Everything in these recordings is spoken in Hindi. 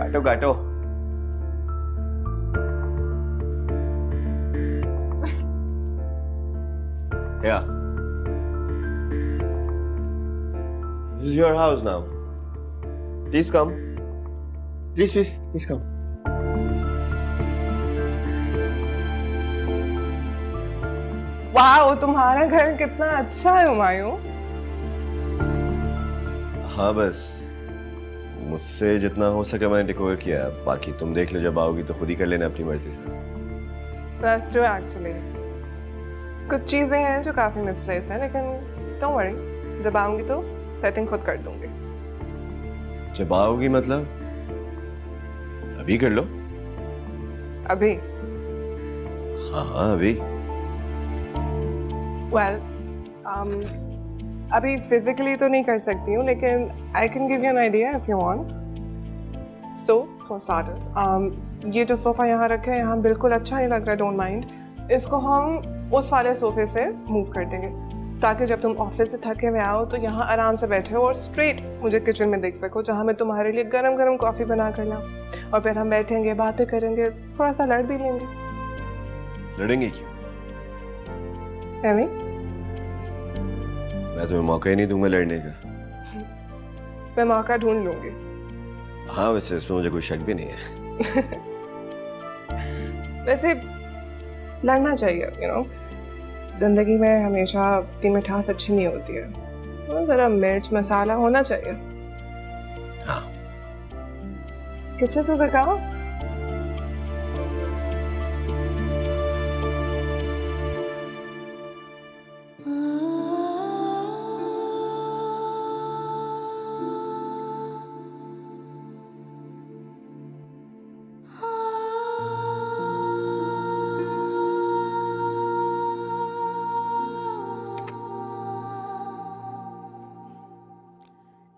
काटो काटो। Yeah. This is your house now. Please come. Please come. वाह, तुम्हारा घर कितना अच्छा है हुमायूं। हाँ बस मुझसे जितना हो सके मैंने डेकोर किया है, बाकी तुम देख लो, जब आओगी तो खुद ही कर लेना अपनी मर्जी से। That's true actually. कुछ चीजें हैं जो काफी मिसप्लेस हैं, लेकिन डोंट वरी, जब आऊंगी तो सेटिंग खुद कर दूंगी। जब आओगी मतलब अभी कर लो। अभी? हाँ अभी। Well, अभी फिजिकली तो नहीं कर सकती हूँ, लेकिन I can give you an idea if you want. So for starters, ये जो सोफा यहाँ रखा है, यहाँ बिल्कुल अच्छा नहीं लग रहा है, डोंट माइंड। इसको हम उस वाले सोफे से मूव कर देंगे, ताकि जब तुम ऑफिस से थके हुए आओ तो यहाँ आराम से बैठे हो और स्ट्रेट मुझे किचन में देख सको, जहाँ मैं तुम्हारे लिए गरम गरम कॉफ़ी बना कर लाऊं, और फिर हम बैठेंगे, बातें करेंगे, थोड़ा सा लड़ भी लेंगे। लड़ेंगे क्यों? एमी? मैं तुम्हें मौका ही नहीं दूंगा लड़ने का। मैं मौका ढूंढ लूंगी। हाँ वैसे इसमें मुझे कोई शक भी नहीं है। वैसे लड़ना चाहिए, यू नो, जिंदगी में हमेशा की मिठास अच्छी नहीं होती है, तो जरा मिर्च मसाला होना चाहिए। हाँ। किचन तो दिखाओ।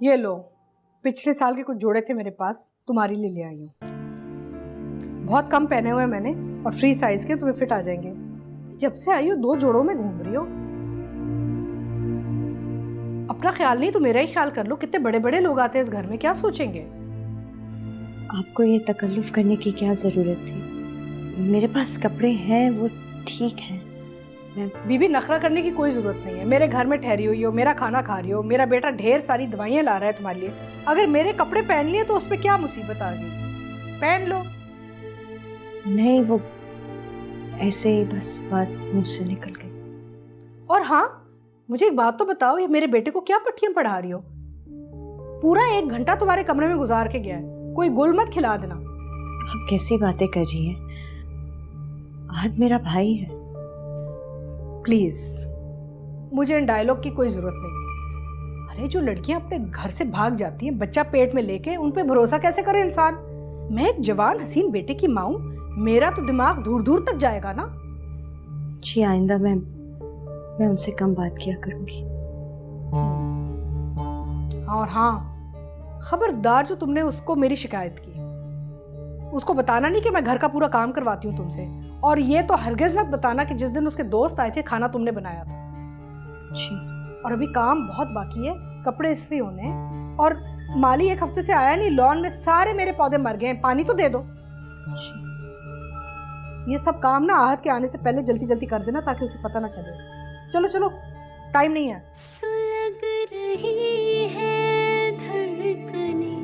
ये लो, पिछले साल के कुछ जोड़े थे मेरे पास, तुम्हारे लिए ले आई हूँ। बहुत कम पहने हुए हैं मैंने और फ्री साइज के, तुम्हें फिट आ जाएंगे। जब से आई हो 2 जोड़ों में घूम रही हो। अपना ख्याल नहीं तो मेरा ही ख्याल कर लो। कितने बड़े बड़े लोग आते हैं इस घर में, क्या सोचेंगे? आपको ये तकल्लुफ करने की क्या जरूरत थी? मेरे पास कपड़े हैं, वो ठीक है। बीबी, नखरा करने की कोई जरूरत नहीं है। मेरे घर में ठहरी हुई हो, मेरा खाना खा रही हो, मेरा बेटा ढेर सारी दवाइयाँ ला रहा है तुम्हारे लिए। अगर मेरे कपड़े पहन लिए तो उसमें क्या मुसीबत आ गई? पहन लो। नहीं, वो ऐसे ही बस बात मुंह से निकल गई। और हाँ, मुझे एक बात तो बताओ, ये मेरे बेटे को क्या पट्टियां पढ़ा रही हो? पूरा 1 घंटा तुम्हारे कमरे में गुजार के गया है, कोई गुल मत खिला देना। आप कैसी बातें कर रही हैं? आज मेरा भाई है। प्लीज, मुझे इन डायलॉग की कोई जरूरत नहीं। अरे जो लड़कियां अपने घर से भाग जाती हैं बच्चा पेट में लेके, उन पे भरोसा कैसे करे इंसान? मैं एक जवान हसीन बेटे की माँ हूं, मेरा तो दिमाग दूर दूर तक जाएगा ना। जी आइंदा मैं उनसे कम बात किया करूंगी। और हाँ, खबरदार जो तुमने उसको मेरी शिकायत की, उसको बताना नहीं कि मैं घर का पूरा काम करवाती हूँ तुमसे। और ये तो हरगिज मत बताना कि जिस दिन उसके दोस्त आए थे खाना तुमने बनाया था। जी। और अभी काम बहुत बाकी है, कपड़े इस्त्री होने हैं, और माली 1 हफ्ते से आया नहीं। लॉन में सारे मेरे पौधे मर गए हैं, पानी तो दे दो। जी। ये सब काम ना आहत के आने से पहले जल्दी जल्दी कर देना, ताकि उसे पता ना चले। चलो चलो, टाइम नहीं है। सुलग रही है धड़कने,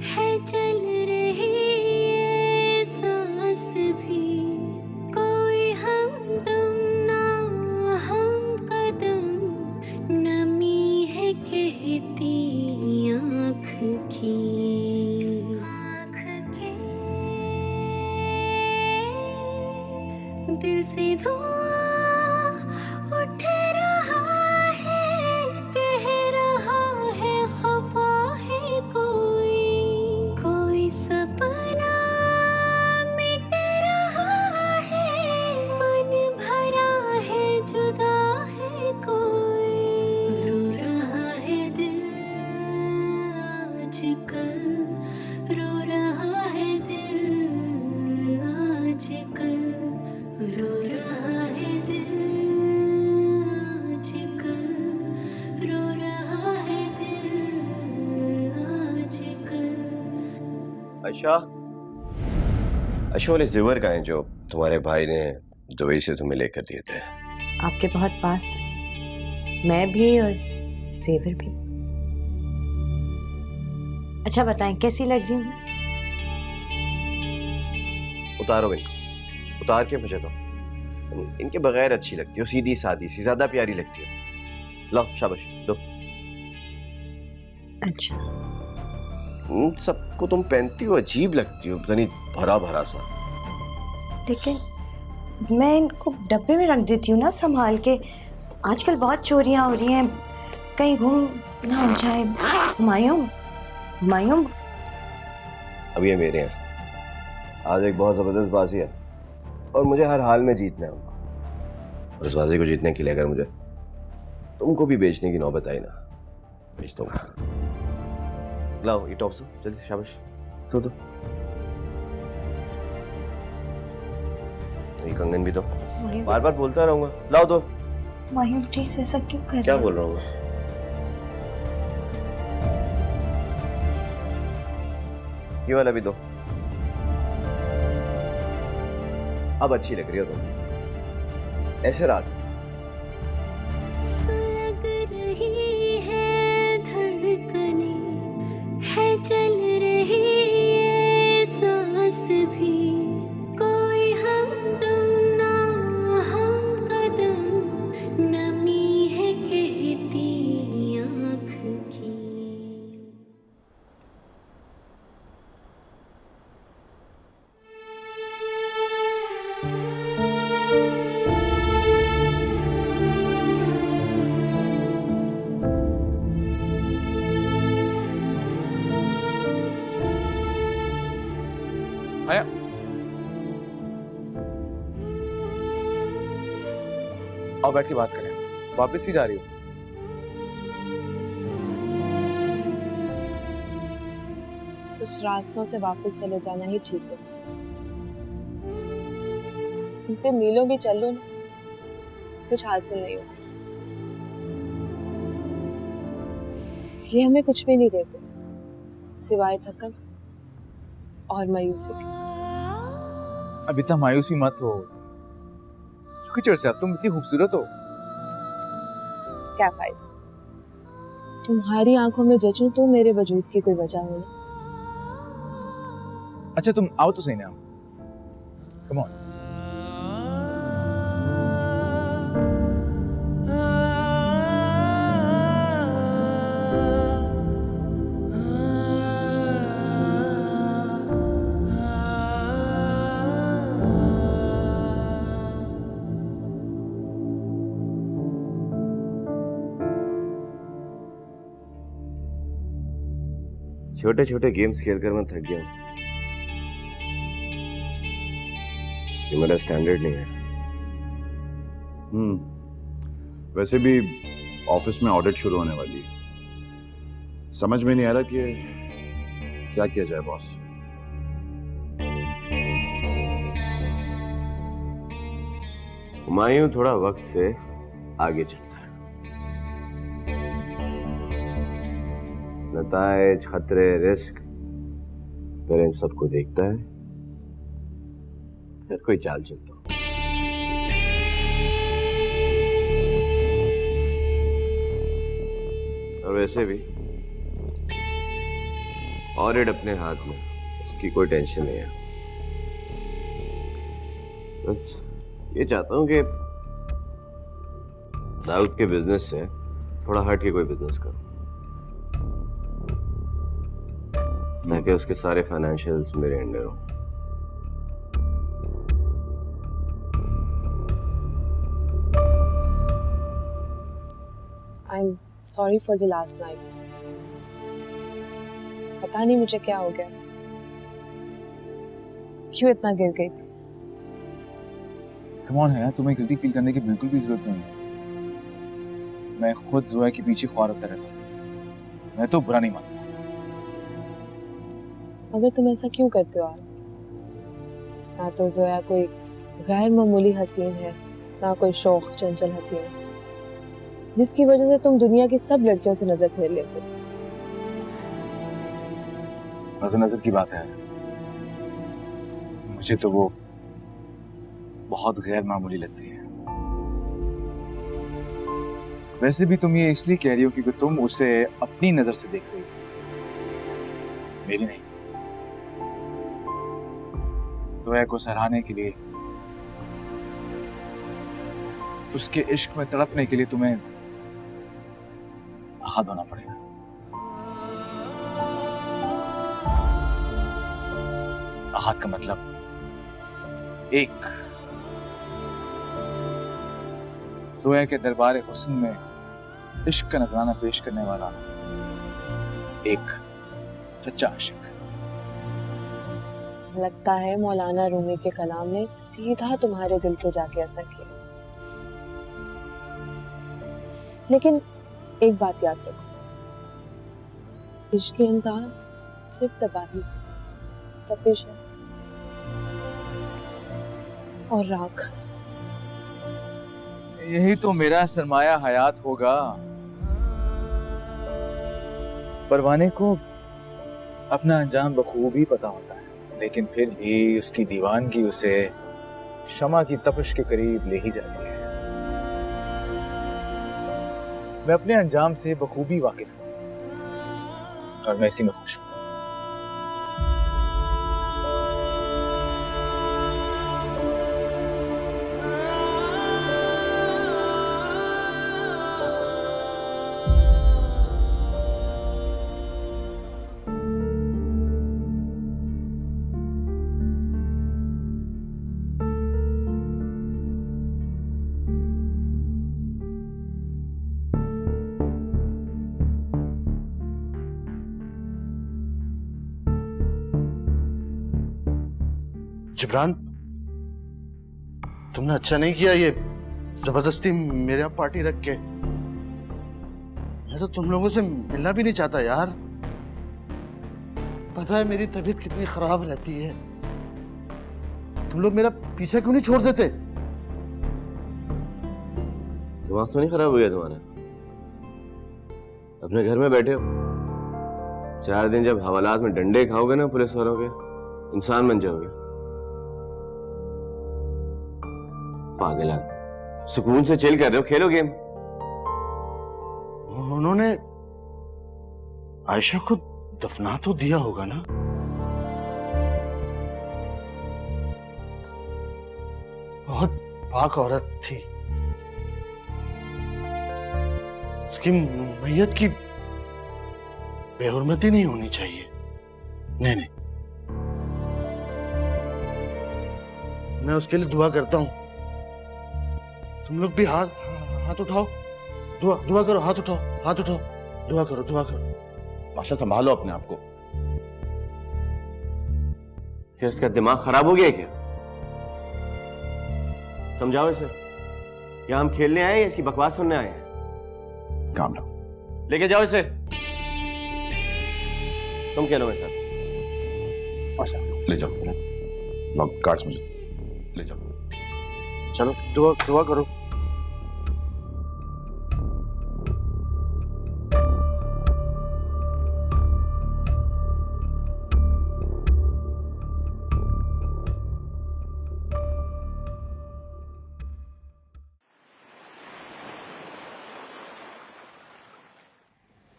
है चल रही है सांस भी, कोई हमदम ना हम कदम, नमी है कहती आँख की। दिल से धुआं उठ रहा है, कह रहा है खफा है कोई सपना मिट रहा है, मन भरा है जुदा है कोई, रो रहा है दिल आजकल, रो रहा है दिल आजकल, रो रहा है दिल आजकल, रो रहा है दिल आजकल। अच्छा अच्छा, वाले जेवर का है जो तुम्हारे भाई ने दुबई से तुम्हें लेकर दिए थे? आपके बहुत पास है, मैं भी और जेवर भी। अच्छा बताएं, कैसी लग रही हूँ मैं? उतारो इनको, उतार के मुझे दो। तुम इनके बगैर अच्छी लगती हो, सीधी सादी सी, ज्यादा प्यारी लगती हो। लो शाबाश दो। अच्छा, सबको तुम पहनती हो अजीब लगती हो, पता नहीं भरा भरा सा। लेकिन मैं इनको डब्बे में रख देती हूँ ना संभाल के। आजकल बहुत चोरियां हो रही हैं, कहीं गुम ना हो जाए। हुमायूं, हुमायूं, अब ये मेरे हैं। आज एक बहुत जबरदस्त बाजी है और मुझे हर हाल में जीतना है उनको। और इस बाजी को जीतने के लिए अगर मुझे तुमको भी बेचने की नौबत आई ना, बेच दूंगा। लाओ ये टॉप्स जल्दी, शाबाश दो। ये कंगन भी दो, हुमायूं, बार बार बोलता रहूंगा। लाओ दो। हुमायूं प्लीज ऐसा क्यों कर क्या रहे हो? बोल रहा हूँ मैं? ये वाला भी दो। अब अच्छी लग रही हो तुम, ऐसे रात सुलग रही है धड़कने, है चल रही है सांस भी, कोई हमदम ना हम कदम, नमी है कहती आँख की। आया आओ बैठ के बात करें। वापस क्यों जा रही हो? कुछ रास्तों से वापस चले जाना ही ठीक होता है। उन पे मीलों भी चल लो ना, कुछ हासिल नहीं होता। ये हमें कुछ भी नहीं देते सिवाय थकन और मायूसी के। अब इतना मायूस भी मत हो, क्योंकि चढ़ से अब तुम इतनी खूबसूरत हो। क्या फायदा, तुम्हारी आंखों में जचूं तो मेरे वजूद की कोई वजह हो ना। अच्छा तुम आओ तो सही ना, कम ऑन। छोटे छोटे गेम्स खेलकर मैं थक गया हूँ। ये मेरा स्टैंडर्ड नहीं है। वैसे भी ऑफिस में ऑडिट शुरू होने वाली है, समझ में नहीं आ रहा कि क्या किया जाए बॉस। हुमायूं थोड़ा वक्त से आगे चलता है, नतायज, खतरे, रिस्क फिर इन सबको देखता है, फिर कोई चाल चलता हूं। और वैसे भी ऑडिट अपने हाथ में, उसकी कोई टेंशन नहीं है। बस ये चाहता हूं कि दाऊद के बिजनेस से थोड़ा हट के कोई बिजनेस करूं, ताकि उसके सारे फाइनेंशियल्स मेरे अंडर हो। I'm sorry for the last night. पता नहीं मुझे क्या हो गया, क्यों इतना गिर गई थी। कम ऑन है, तुम्हें गिल्टी फील करने की बिल्कुल भी जरूरत नहीं है। मैं खुद जोया के पीछे ख्वार होता रहता हूँ, मैं तो बुरा नहीं मानता। मगर तुम ऐसा क्यों करते हो आप? ना तो जोया कोई गैर मामूली हसीन है, ना कोई शौक चंचल हसीन है, जिसकी वजह से तुम दुनिया की सब लड़कियों से नजर फेर लेते हो। नजर नजर की बात है, मुझे तो वो बहुत गैर मामूली लगती है। वैसे भी तुम ये इसलिए कह रही हो क्योंकि तुम उसे अपनी नजर से देख रही हो, मेरी नहीं। जोया को सराहने के लिए, उसके इश्क में तड़पने के लिए तुम्हें हाथ धोना पड़ेगा। हाथ का मतलब एक। जोया के दरबार हुस्न में इश्क का नजराना पेश करने वाला एक सच्चा आशिक। लगता है मौलाना रूमी के कलाम ने सीधा तुम्हारे दिल पे जाके असर किया। लेकिन एक बात याद रखो, इश्क की इंतहा सिर्फ तबाही, तपिश है और राख। यही तो मेरा सरमाया हयात होगा। परवाने को अपना अंजाम बखूबी पता होता है, लेकिन फिर भी उसकी दीवानगी उसे शमा की तपिश के करीब ले ही जाती है। मैं अपने अंजाम से बखूबी वाकिफ हूं और मैं इसी में खुश हूं। जिब्रान, तुमने अच्छा नहीं किया ये जबरदस्ती मेरे यहाँ पार्टी रख के। मैं तो तुम लोगों से मिलना भी नहीं चाहता यार। पता है मेरी तबीयत कितनी खराब रहती है, तुम लोग मेरा पीछा क्यों नहीं छोड़ देते? दिमाग तो नहीं खराब हो गया तुम्हारा? अपने घर में बैठे हो, 4 दिन जब हवालात में डंडे खाओगे ना पुलिस वालों के, इंसान बन जाओगे। पागल आदमी, सुकून से चिल कर रहे हो, खेलो गेम। उन्होंने आयशा को दफना तो दिया होगा ना? बहुत पाक औरत थी, उसकी मैयत की बेहुरमती नहीं होनी चाहिए। नहीं नहीं, मैं उसके लिए दुआ करता हूं। तुम लोग भी हाथ उठाओ, दुआ करो, हाथ उठाओ, दुआ करो। आशा, संभालो अपने आप को। क्या इसका दिमाग खराब हो गया क्या? समझाओ इसे। या हम खेलने आए या इसकी बकवास सुनने आए हैं? काम लो, लेके जाओ इसे। तुम खेलो मेरे साथ। आशा ले जाओ, लॉक कार्ड्स मुझे ले जाओ। चलो दुआ करो।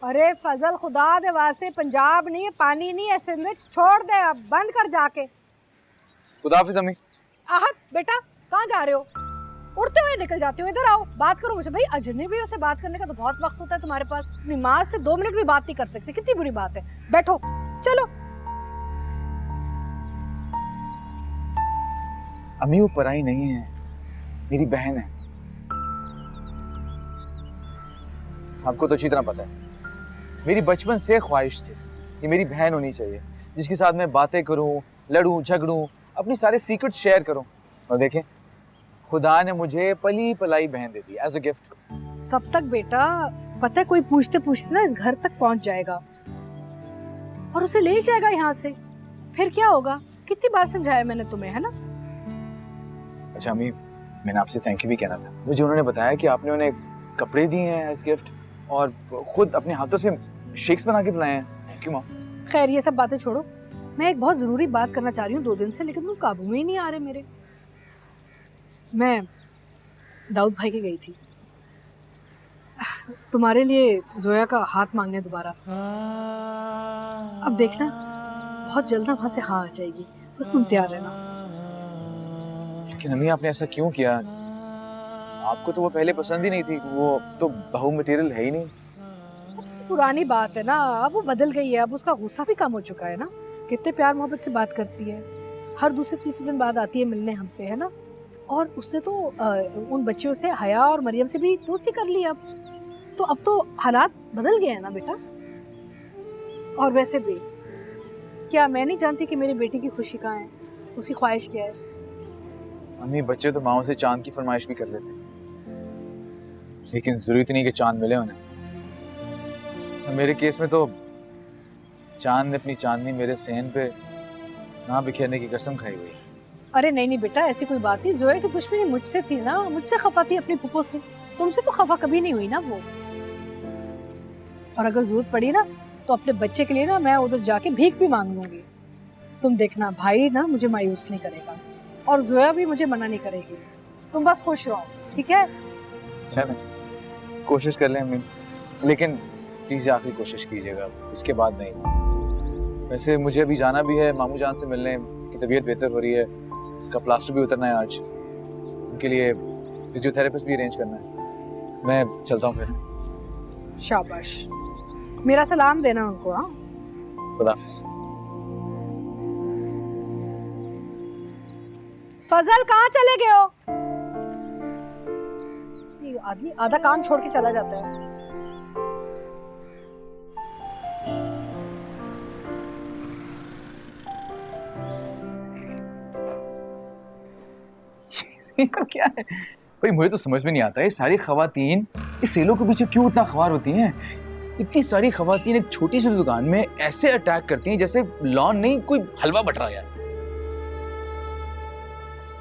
अरे फजल, खुदा दे वास्ते पंजाब नहीं है, पानी नहीं है, सिंध छोड़ दे, अब बंद कर जाके। खुदा हाफिज अम्मी। आहत बेटा, कहाँ जा रहे हो? उड़ते हुए निकल जाते हो, इधर आओ, बात करो मुझे। भाई अजनबियों से बात करने का तो बहुत वक्त होता है तुम्हारे पास, अपनी माँ से 2 मिनट भी बात नहीं कर सकते, कितनी बुरी बात है। बैठो, चलो। अम्मी वो पराई नहीं है, मेरी बहन है। आपको तो अच्छी तरह पता है, मेरी बचपन से ख्वाहिश थी कि मेरी बहन होनी चाहिए, जिसके साथ मैं बातें करूं, लड़ूं, झगड़ूं, अपनी सारे सीक्रेट शेयर करूं। और देखें, खुदा ने मुझे पली पलाई बहन दे दी एज अ गिफ्ट। कब तक बेटा? पता है कोई पूछते पूछते ना इस घर तक पहुंच जाएगा और उसे ले जाएगा यहाँ से, फिर क्या होगा? कितनी बार समझाया मैंने तुम्हें, है ना? अच्छा अम्मी, मैंने आपसे थैंक यू भी कहना था। मुझे उन्होंने बताया कि आपने उन्हें कपड़े दिए हैं एज गिफ्ट और खुद अपने हाथों से शेक्स बना के बुलाए हैं। Thank you mom. खैर ये सब बातें छोड़ो, मैं एक बहुत ज़रूरी बात करना चाह रही हूँ 2 दिन से, लेकिन तुम काबू में ही नहीं आ रहे मेरे। मैं दाऊद भाई की गई थी तुम्हारे लिए जोया का हाथ मांगने दोबारा। अब देखना बहुत जल्द ना वहाँ से हाँ आ जाएगी, बस तुम तैयार रहना। लेकिन अम्मी आपने ऐसा क्यों किया? आपको तो वो पहले पसंद ही नहीं थी, वो तो बहू मटेरियल है ही नहीं। पुरानी बात है ना, अब वो बदल गई है, अब उसका गुस्सा भी कम हो चुका है ना। कितने प्यार मोहब्बत से बात करती है, हर दूसरे तीसरे दिन बाद आती है मिलने हमसे, है ना। और उससे तो उन बच्चियों से, हया और मरियम से भी दोस्ती कर ली अब तो हालात बदल गए हैं ना बेटा। और वैसे भी क्या मैं नहीं जानती कि मेरी बेटी की खुशी कहाँ है, उसकी ख्वाहिश क्या है? अम्मी बच्चे तो माओ से चांद की फरमाइश भी कर लेते, लेकिन जरूरत नहीं कि चांद मिले उन्हें। मेरे केस में तो चांद ने अपनी चांदनी मेरे सहन पे ना बिखेरने की कसम खाई हुई है। अरे नहीं बेटा, ऐसी कोई बात नहीं। जोया की दुश्मनी मुझसे थी ना, मुझसे खफा थी अपनी फूफो से, तुमसे तो खफा कभी नहीं हुई ना वो। और अगर जरूरत पड़ी ना तो अपने बच्चे के लिए ना मैं उधर जाके भीख भी मांग लूंगी। तुम देखना भाई ना मुझे मायूस नहीं करेगा और जोया भी मुझे मना नहीं करेगी। तुम बस खुश रहो, ठीक है? चलें, कोशिश कर लें अम्मी, लेकिन प्लीज आखिरी कोशिश कीजिएगा, इसके बाद नहीं। वैसे मुझे अभी जाना भी है मामू जान से मिलने, की तबीयत बेहतर हो रही है, का प्लास्टर भी उतरना है आज, उनके लिए फिजियोथेरेपिस्ट भी अरेंज करना है। मैं चलता हूँ फिर। शाबाश, मेरा सलाम देना उनको। हाँ, खुदा हाफिज़। फजल कहाँ चले गए हो? ये आदमी आधा काम छोड़ के चला जाता है। क्या है भाई, मुझे तो समझ में नहीं आता है सारी खवातीन इस सेलों के पीछे क्यों इतना ख्वार होती हैं। इतनी सारी खवातीन एक छोटी सी दुकान में ऐसे अटैक करती हैं जैसे लॉन नहीं कोई हलवा बट रहा है।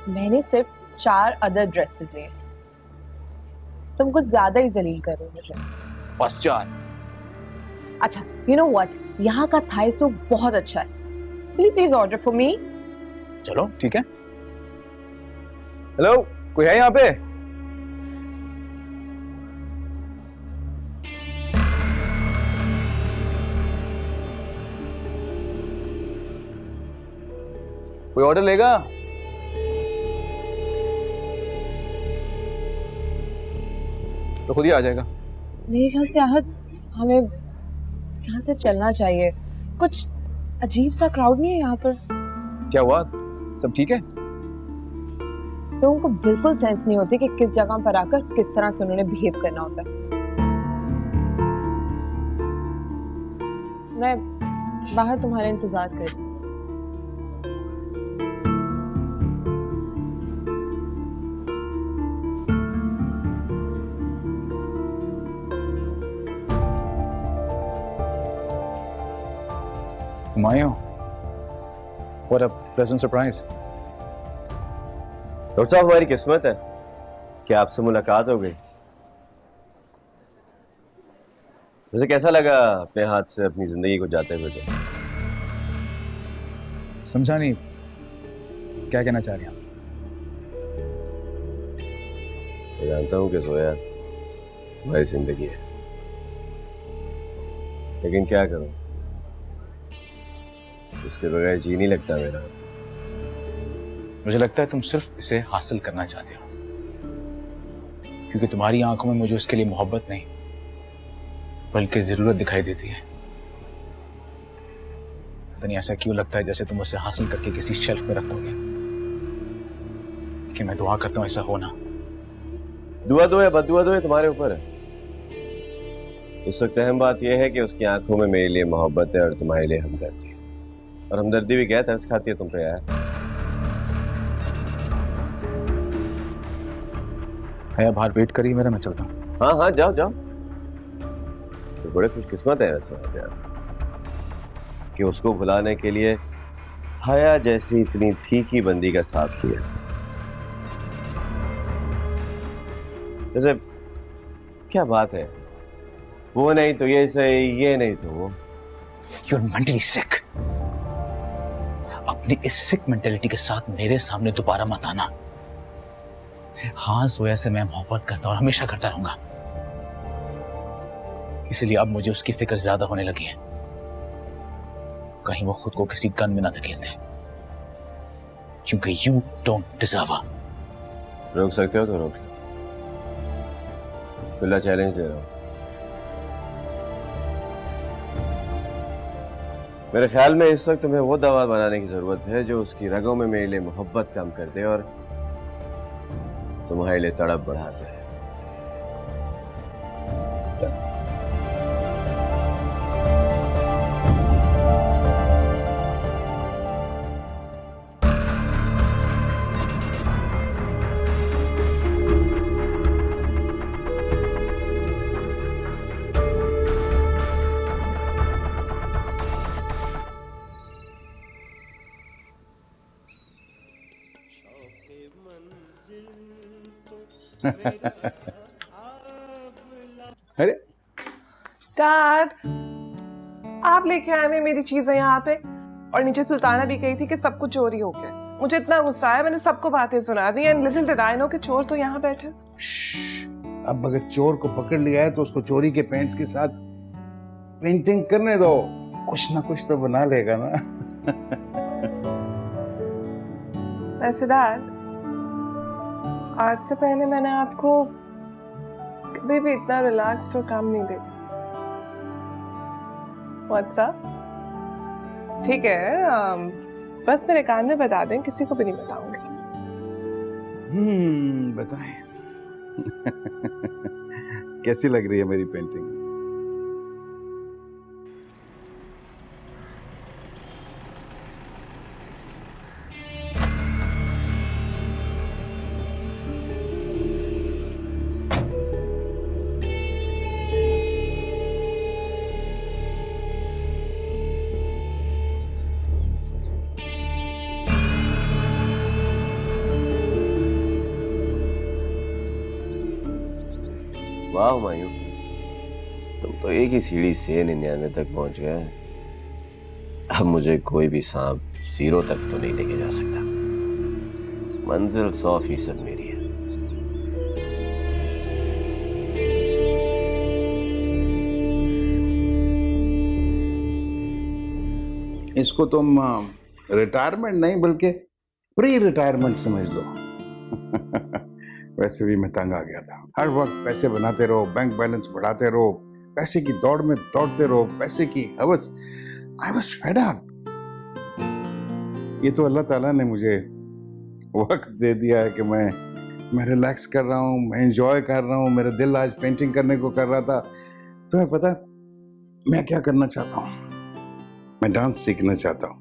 मैंने सिर्फ 4 अदर ड्रेसेस लिए, तुम कुछ ज्यादा ही जलील कर रहे हो मुझे। बस 4? अच्छा, यू नो व्हाट, यहाँ का थाई सूप बहुत अच्छा है, प्लीज ऑर्डर फॉर मी। चलो ठीक है। हेलो, कोई है यहाँ पे? कोई ऑर्डर लेगा? तो खुद ही आ जाएगा। मेरे ख्याल से आहत हमें यहाँ से चलना चाहिए, कुछ अजीब सा क्राउड नहीं है यहाँ पर। क्या हुआ, सब ठीक है? लोगों को बिल्कुल सेंस नहीं होती कि किस जगह पर आकर किस तरह से उन्होंने बिहेव करना होता है। मैं बाहर तुम्हारा इंतजार कर रही हूँ। Mayo, what a pleasant surprise. Doctor साहब, हमारी किस्मत है कि आपसे मुलाकात हो गई। वैसे कैसा लगा अपने हाथ से अपनी जिंदगी को जाते हुए? तो समझा नहीं, क्या कहना चाह रहे हैं आप? मैं जानता हूँ कि जोया हमारी जिंदगी है, लेकिन क्या करूँ, उसके बगैर जी नहीं लगता मेरा। मुझे लगता है तुम सिर्फ इसे हासिल करना चाहते हो, क्योंकि तुम्हारी आंखों में मुझे उसके लिए मोहब्बत नहीं बल्कि जरूरत दिखाई देती है। पता नहीं ऐसा क्यों लगता है जैसे तुम उसे हासिल करके किसी शेल्फ में रख दोगे, लेकिन मैं दुआ करता हूं ऐसा हो ना। दुआ दो या बददुआ दो, तुम्हारे ऊपर है। इस वक्त अहम बात यह है कि उसकी आंखों में मेरे लिए मोहब्बत है और तुम्हारे लिए हमदर्दी है। और हमदर्दी भी क्या तरस खाती है तुम पे यार। है बाहर वेट करिए मेरा, मैं चलता हूँ। हाँ हाँ, जाओ जाओ। तो बड़े खुशकिस्मत है वैसे यार कि उसको भुलाने के लिए हया जैसी इतनी तीखी बंदी का साथ लिया। जैसे क्या बात है, वो नहीं तो ये सही, ये नहीं तो वो। You're mentally sick. अपनी इस सिक मेंटेलिटी के साथ मेरे सामने दोबारा मत आना। हाँ, जोया से मैं मोहब्बत करता हूँ और हमेशा करता रहूंगा, इसलिए अब मुझे उसकी फिक्र ज्यादा होने लगी है। कहीं वो खुद को किसी गन में ना धकेल दे, क्योंकि यू डोंट डिजर्व हर। रोक सकते हो तो रोक लो। खुला चैलेंज दे रहा हूं। मेरे ख्याल में इस वक्त तुम्हें वो दवा बनाने की जरूरत है जो उसकी रगों में मेरे लिए मोहब्बत कम कर दे और तुम्हारे लिए तड़प बढ़ा दे। अरे डैड, आप लेके आए हैं मेरी चीजें यहाँ पे, और नीचे सुल्ताना भी कही थी कि सब कुछ चोरी हो गया। मुझे इतना गुस्सा आया, मैंने सबको बातें सुना दी। And little did I know कि चोर तो यहाँ बैठे। अब अगर चोर को पकड़ लिया है तो उसको चोरी के पेंट्स के साथ पेंटिंग करने दो, कुछ ना कुछ तो बना लेगा ना। वैसे डैड, आज से पहले मैंने आपको कभी भी इतना रिलैक्स्ड और काम नहीं देखा। What's up? ठीक है, बस मेरे कान में बता दें, किसी को भी नहीं बताऊंगी। बताएं। कैसी लग रही है मेरी पेंटिंग? वाह हुमायूं, तुम तो एक ही सीढ़ी से 99 तक पहुंच गए। अब मुझे कोई भी सांप 0 तक तो नहीं लेके जा सकता। मंजिल 100% मेरी है। इसको तुम रिटायरमेंट नहीं बल्कि प्री रिटायरमेंट समझ लो। वैसे भी मैं तंग आ गया था। हर वक्त पैसे बनाते रहो, बैंक बैलेंस बढ़ाते रहो, पैसे की दौड़ में दौड़ते रहो, पैसे की हवस। I was fed up. ये तो अल्लाह ताला ने मुझे वक्त दे दिया है कि मैं रिलैक्स कर रहा हूँ, मैं एंजॉय कर रहा हूँ। मेरा दिल आज पेंटिंग करने को कर रहा था। तुम्हें पता मैं क्या करना चाहता हूँ? मैं डांस सीखना चाहता हूँ,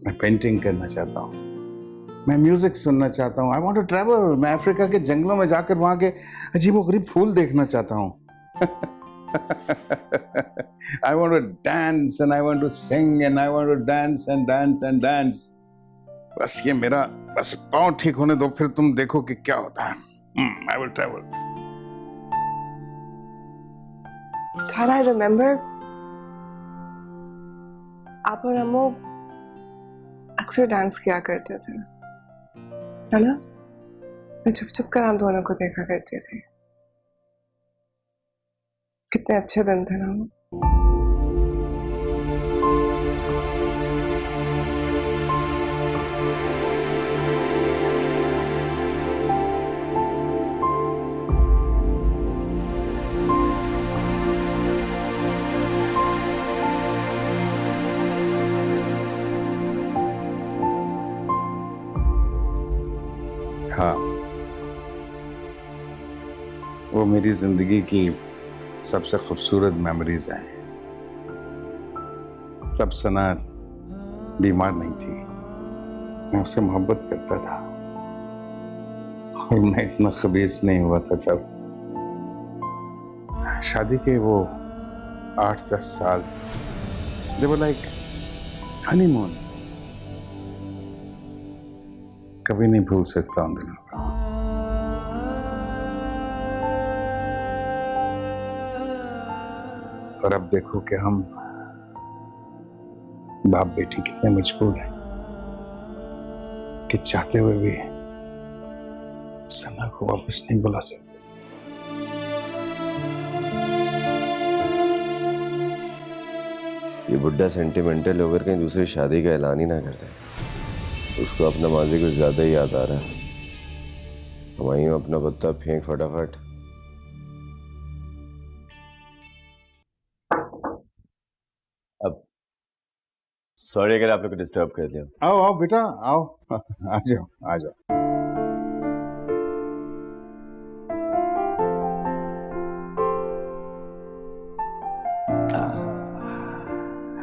मैं पेंटिंग करना चाहता हूँ, मैं म्यूजिक सुनना चाहता हूँ। I want to travel. मैं अफ्रीका के जंगलों में जाकर वहां के अजीबोगरीब फूल देखना चाहता हूँ। I want to dance and I want to sing and I want to dance and dance and dance. बस ये मेरा बस पाँव ठीक होने दो, फिर तुम देखो कि क्या होता है। I will travel. Dad, I remember आप और अम्मू अक्सर डांस किया करते थे, है ना? मैं छुप छुप कर हम दोनों को देखा करती थी। कितने अच्छे दिन थे ना वो। हाँ, वो मेरी जिंदगी की सबसे खूबसूरत मेमोरीज हैं। तब सना बीमार नहीं थी, मैं उससे मोहब्बत करता था और मैं इतना खबीस नहीं हुआ था तब। शादी के वो 8-10 साल, they were like honeymoon। कभी नहीं भूल सकता उन दिनों को। और अब देखो कि हम बाप बेटी कितने मजबूर हैं। कि चाहते हुए भी सना को वापस नहीं बुला सकते। ये बुड्ढा सेंटिमेंटल होकर कहीं दूसरी शादी का ऐलान ही ना करता है। उसको अपना माजी कुछ ज्यादा ही याद आ रहा है। हुमायूं अपना पत्ता फेंक फटाफट। अब सॉरी अगर आप लोग को डिस्टर्ब कर दिया। आओ आओ बेटा आओ, आ जाओ आ जाओ।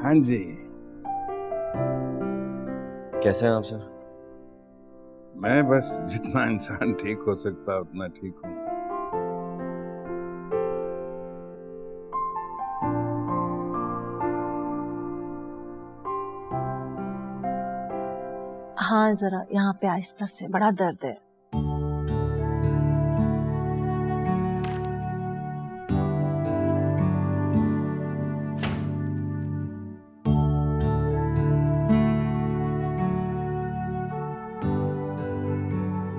हाँ जी, कैसे हैं आप सर? मैं बस जितना इंसान ठीक हो सकता उतना ठीक हूँ। हाँ जरा यहाँ पे आहिस्ता से, बड़ा दर्द है।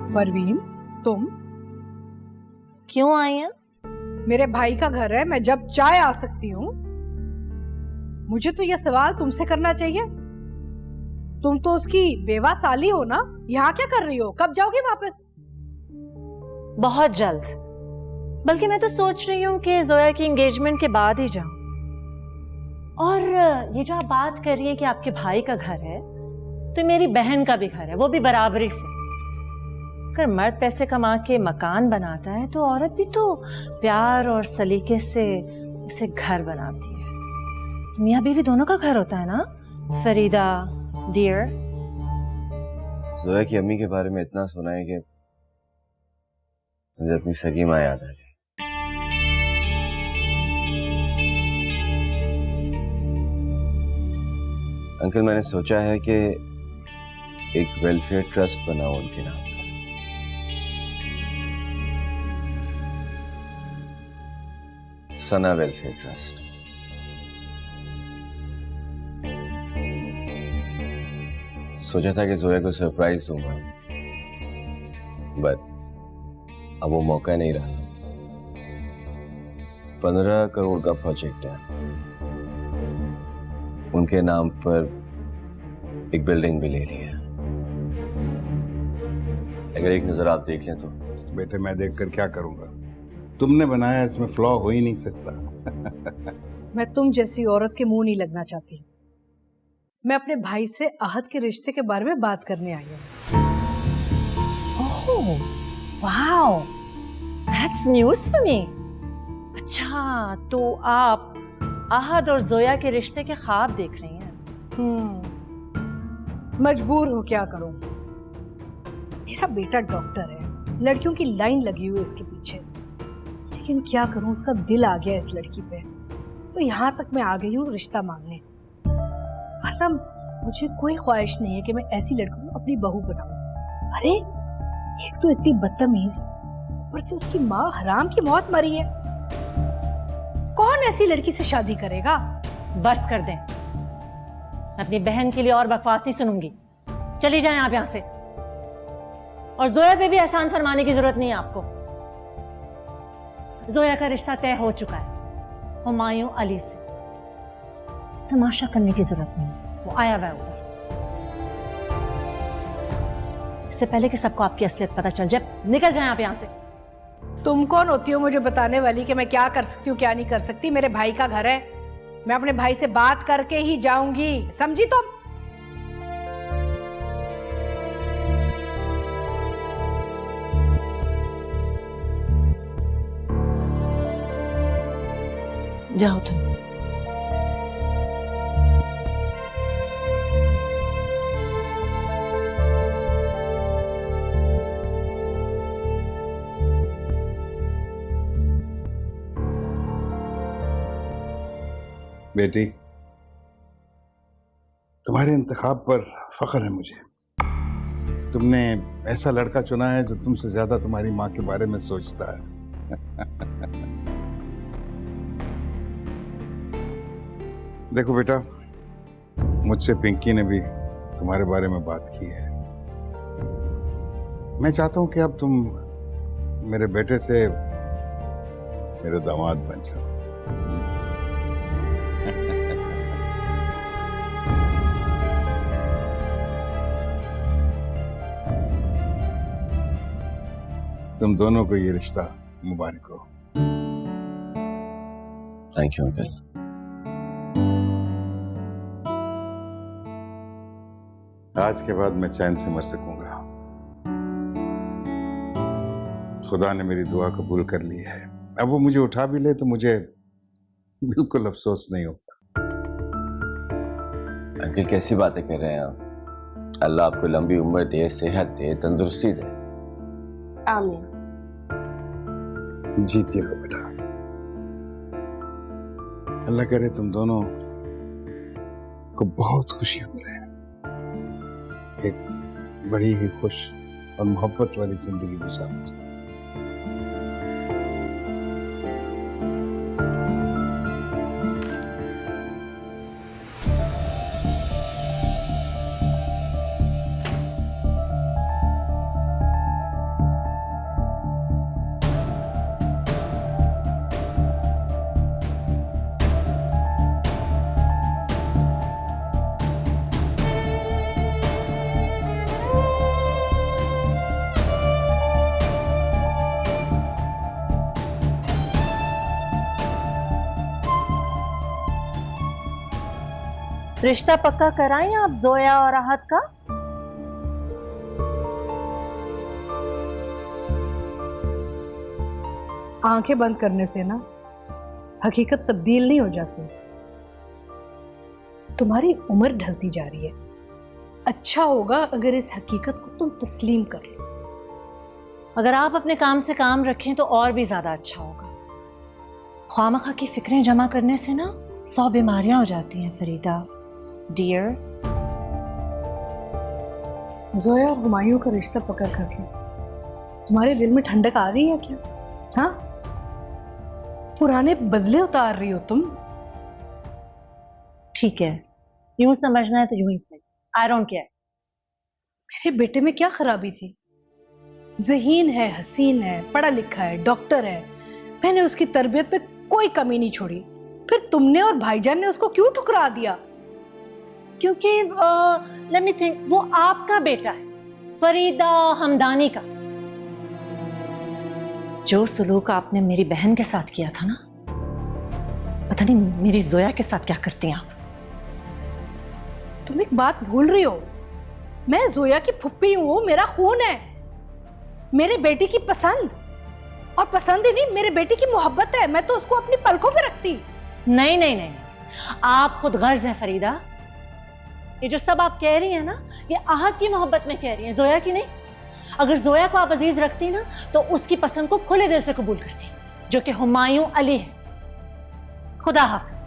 परवीन, तुम क्यों आई हैं? मेरे भाई का घर है, मैं जब चाहे आ सकती हूँ। मुझे तो ये सवाल तुमसे करना चाहिए। तुम तो उसकी बेवा साली हो ना, यहाँ क्या कर रही हो? कब जाओगे वापस? बहुत जल्द, बल्कि मैं तो सोच रही हूँ कि जोया की एंगेजमेंट के बाद ही जाऊं। और ये जो आप बात कर रही हैं कि आपके भाई का घर है, तो मेरी बहन का भी घर है, वो भी बराबरी से। अगर मर्द पैसे कमा के मकान बनाता है तो औरत भी तो प्यार और सलीके से उसे घर बनाती है। मियाँ बीवी दोनों का घर होता है ना फरीदा डियर। जोया की अम्मी के बारे में इतना सुना है कि मुझे अपनी सगी माँ याद आ गई। अंकल, मैंने सोचा है कि एक वेलफेयर ट्रस्ट बनाऊं उनके नाम पर। सना वेलफेयर ट्रस्ट। सोचा था कि जोया को सरप्राइज दूंगा, बट अब वो मौका नहीं रहा। 15 करोड़ का प्रोजेक्ट है, उनके नाम पर एक बिल्डिंग भी ले ली है। अगर एक नजर आप देख लें तो। बेटे, मैं देखकर क्या करूंगा? तुमने बनाया, इसमें फ्लॉ हो ही नहीं सकता। मैं तुम जैसी औरत के मुंह नहीं लगना चाहती। मैं अपने भाई से अहद के रिश्ते के बारे में बात करने आई हूँ। Oh wow, that's news for me. अच्छा, तो आप अहद और जोया के रिश्ते के ख्वाब देख रही हैं? मजबूर हो, क्या करूं। मेरा बेटा डॉक्टर है, लड़कियों की लाइन लगी हुई है उसके पीछे, लेकिन क्या करूं, उसका दिल आ गया इस लड़की पे। तो यहाँ तक मैं आ गई हूँ रिश्ता मांगने। वरना मुझे कोई ख्वाहिश नहीं है कि मैं ऐसी लड़की को अपनी बहू बनाऊं। अरे एक तो इतनी बदतमीज, ऊपर से उसकी माँ हराम की मौत मरी है। कौन ऐसी लड़की से शादी करेगा? बस कर दें, अपनी बहन के लिए और बकवास नहीं सुनूंगी। चली जाएं आप यहाँ से। और जोया पे भी एहसान फरमाने की जरूरत नहीं है आपको। जोया का रिश्ता तय हो चुका है हुमायूं अली से। तमाशा करने की जरूरत नहीं है, वो आया हुआ है उधर। इससे पहले कि सबको आपकी असलियत पता चल जाए, निकल जाएं आप यहाँ से। तुम कौन होती हो मुझे बताने वाली कि मैं क्या कर सकती हूँ क्या नहीं कर सकती? मेरे भाई का घर है, मैं अपने भाई से बात करके ही जाऊंगी, समझी तुम? जाओ तुम। बेटी, तुम्हारे इंतखाब पर फख्र है मुझे। तुमने ऐसा लड़का चुना है जो तुमसे ज्यादा तुम्हारी माँ के बारे में सोचता है। देखो बेटा, मुझसे पिंकी ने भी तुम्हारे बारे में बात की है। मैं चाहता हूं कि अब तुम मेरे बेटे से मेरे दामाद बन जाओ। तुम दोनों को ये रिश्ता मुबारक हो। Thank you uncle. आज के बाद मैं चैन से मर सकूंगा। खुदा ने मेरी दुआ कबूल कर ली है। अब वो मुझे उठा भी ले तो मुझे बिल्कुल अफसोस नहीं होगा। अंकल कैसी बातें कर रहे हैं आप? अल्लाह आपको लंबी उम्र दे, सेहत दे, तंदुरुस्ती दे। आमीन। जीती रहो बेटा। अल्लाह करे तुम दोनों को बहुत खुशियां मिले, एक बड़ी ही खुश और मोहब्बत वाली जिंदगी गुजारो। रिश्ता पक्का कराएं आप जोया और आहत का? आंखें बंद करने से ना हकीकत तब्दील नहीं हो जाती। तुम्हारी उम्र ढलती जा रही है। अच्छा होगा अगर इस हकीकत को तुम तस्लीम कर लो। अगर आप अपने काम से काम रखें तो और भी ज्यादा अच्छा होगा। ख्वामखा की फिक्रें जमा करने से ना 100 बीमारियां हो जाती हैं फरीदा डियर। जोया और हुमायूं का रिश्ता पकड़ करके तुम्हारे दिल में ठंडक आ गई है क्या? हाँ, पुराने बदले उतार रही हो तुम। ठीक है, यूं समझना है तो यूं ही सही। I don't care. मेरे बेटे में क्या खराबी थी? ज़हीन है, हसीन है, पढ़ा लिखा है, डॉक्टर है। मैंने उसकी तरबियत पे कोई कमी नहीं छोड़ी। फिर तुमने और भाईजान ने उसको क्यों ठुकरा दिया? क्योंकि लेट मी थिंक, वो आपका बेटा है, फरीदा हमदानी का। जो सलूक आपने मेरी बहन के साथ किया था ना, पता नहीं मेरी जोया के साथ क्या करती हैं आप। तुम एक बात भूल रही हो, मैं जोया की फुप्पी हूं, मेरा खून है। मेरे बेटी की पसंद, और पसंद ही नहीं, मेरे बेटी की मोहब्बत है। मैं तो उसको अपनी पलकों पे रखती। नहीं नहीं नहीं, आप खुद गर्ज हैं फरीदा। ये जो सब आप कह रही हैं ना, ये आहत की मोहब्बत में कह रही हैं, जोया की नहीं। अगर जोया को आप अजीज रखती ना तो उसकी पसंद को खुले दिल से कबूल करती, जो कि हुमायूं अली है। खुदा हाफिज।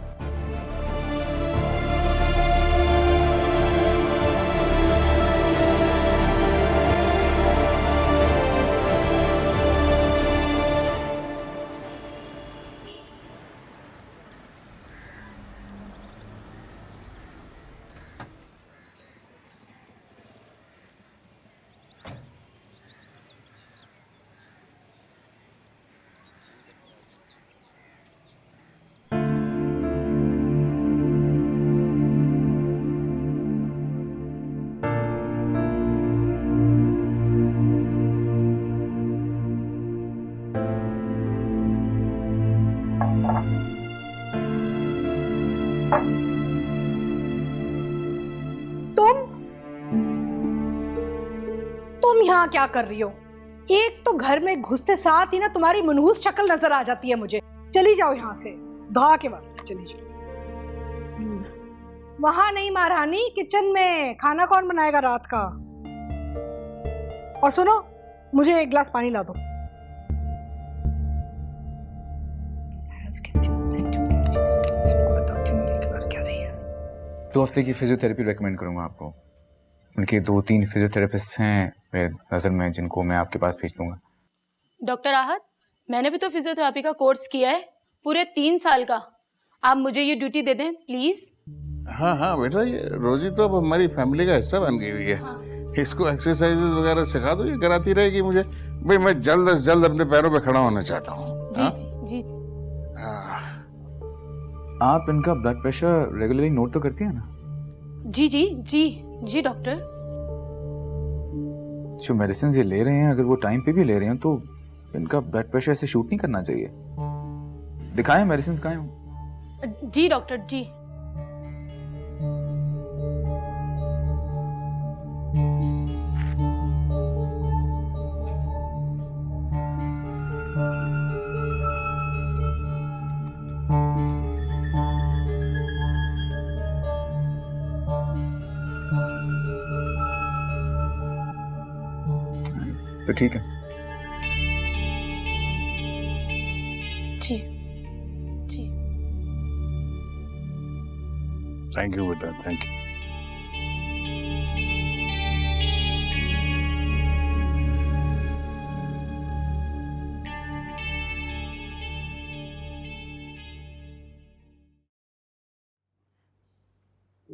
तुम यहाँ क्या कर रही हो? एक तो घर में घुसते साथ ही ना तुम्हारी मनहूस शक्ल नजर आ जाती है मुझे। चली जाओ यहाँ से, दुआ के वास्ते चली जाओ। वहां नहीं महारानी, किचन में। खाना कौन बनाएगा रात का? और सुनो, मुझे एक गिलास पानी ला दो। क्या नहीं है। 2 हफ्ते की फिजियोथेरेपी रेकमेंड करूंगा आपको। उनके 2-3 फिजियोथेरेपिस्ट हैं मेरे नज़र में, जिनको मैं आपके पास भेज दूंगा। डॉक्टर आहत, मैंने भी तो फिजियोथेरेपी का कोर्स किया है, पूरे 3 साल का। आप मुझे ये ड्यूटी दे दें प्लीज। हाँ हाँ बेटा, ये रोजी तो अब हमारी फैमिली का हिस्सा बन गई हुई है। इसको एक्सरसाइजेस वगैरह सिखा दो, ये कराती रहेगी मुझे। भाई मैं जल्द से जल्द अपने पैरों पे खड़ा होना चाहता हूँ। जी जी जी जी। आप इनका ब्लड प्रेशर रेगुलरली नोट तो करती हैं ना? जी जी जी जी डॉक्टर। जो मेडिसिन ये ले रहे हैं, अगर वो टाइम पे भी ले रहे हैं तो इनका ब्लड प्रेशर ऐसे शूट नहीं करना चाहिए। दिखाएं मेडिसिन कहाँ हैं? जी डॉक्टर जी। तो ठीक है। जी जी। थैंक यू बेटा, थैंक यू।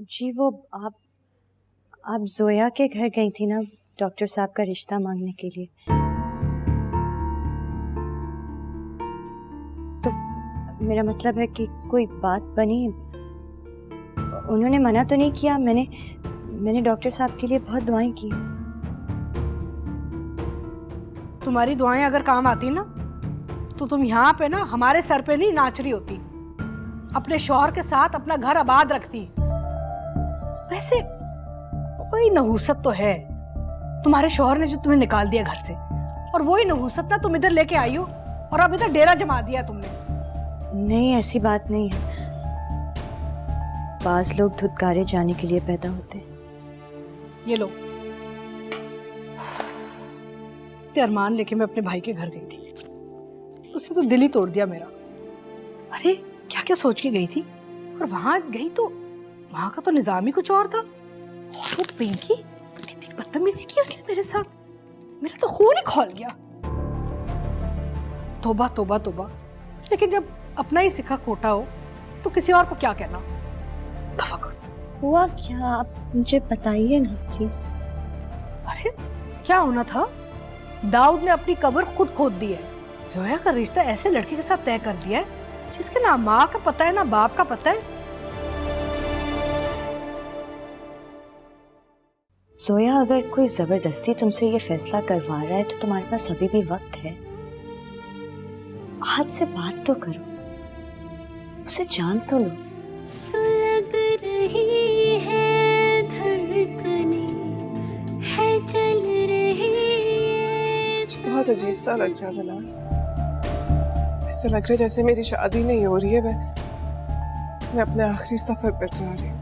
जी वो आप जोया के घर गई थी ना डॉक्टर साहब का रिश्ता मांगने के लिए। तो मेरा मतलब है कि कोई बात बनी? उन्होंने मना तो नहीं किया? मैंने डॉक्टर साहब के लिए बहुत दुआएं की। तुम्हारी दुआएं अगर काम आती ना तो तुम यहाँ पे ना हमारे सर पे नहीं नाच रही होती, अपने शौहर के साथ अपना घर आबाद रखती। वैसे कोई नहुसत तो है, तुम्हारे शौहर ने जो तुम्हें निकाल दिया घर से, और वही नहुसत ना तुम इधर लेके आई हो और अब इधर डेरा जमा दिया तुमने। नहीं, ऐसी बात नहीं है। बाज लोग धुतकारे जाने के लिए पैदा होते। ये लो, अरमान लेके मैं अपने भाई के घर गई थी, उससे तो दिल ही तोड़ दिया मेरा। अरे क्या क्या सोच के गई थी, और वहां गई तो वहां का तो निजाम ही कुछ और था। और वो पिंकी कितनी बदतमीजी की उसने मेरे साथ, मेरा तो खून ही खौल गया। तौबा तौबा तौबा। लेकिन जब अपना ही सिखा खोटा हो तो किसी और को क्या कहना। हुआ क्या, आप मुझे बताइए ना प्लीज। अरे क्या होना था, दाऊद ने अपनी कब्र खुद खोद दी है। जोया का रिश्ता ऐसे लड़के के साथ तय कर दिया है जिसके ना माँ का पता है ना बाप का पता है। जोया, अगर कोई जबरदस्ती तुमसे ये फैसला करवा रहा है तो तुम्हारे पास अभी भी वक्त है। आज से बात तो करो, उसे जान तो लो। सुलग रही है धड़कने, है चल रही है। बहुत अजीब सा लग रहा है ना, ऐसा लग रहा है जैसे मेरी शादी नहीं हो रही है, मैं अपने आखिरी सफर पर जा रही हूँ।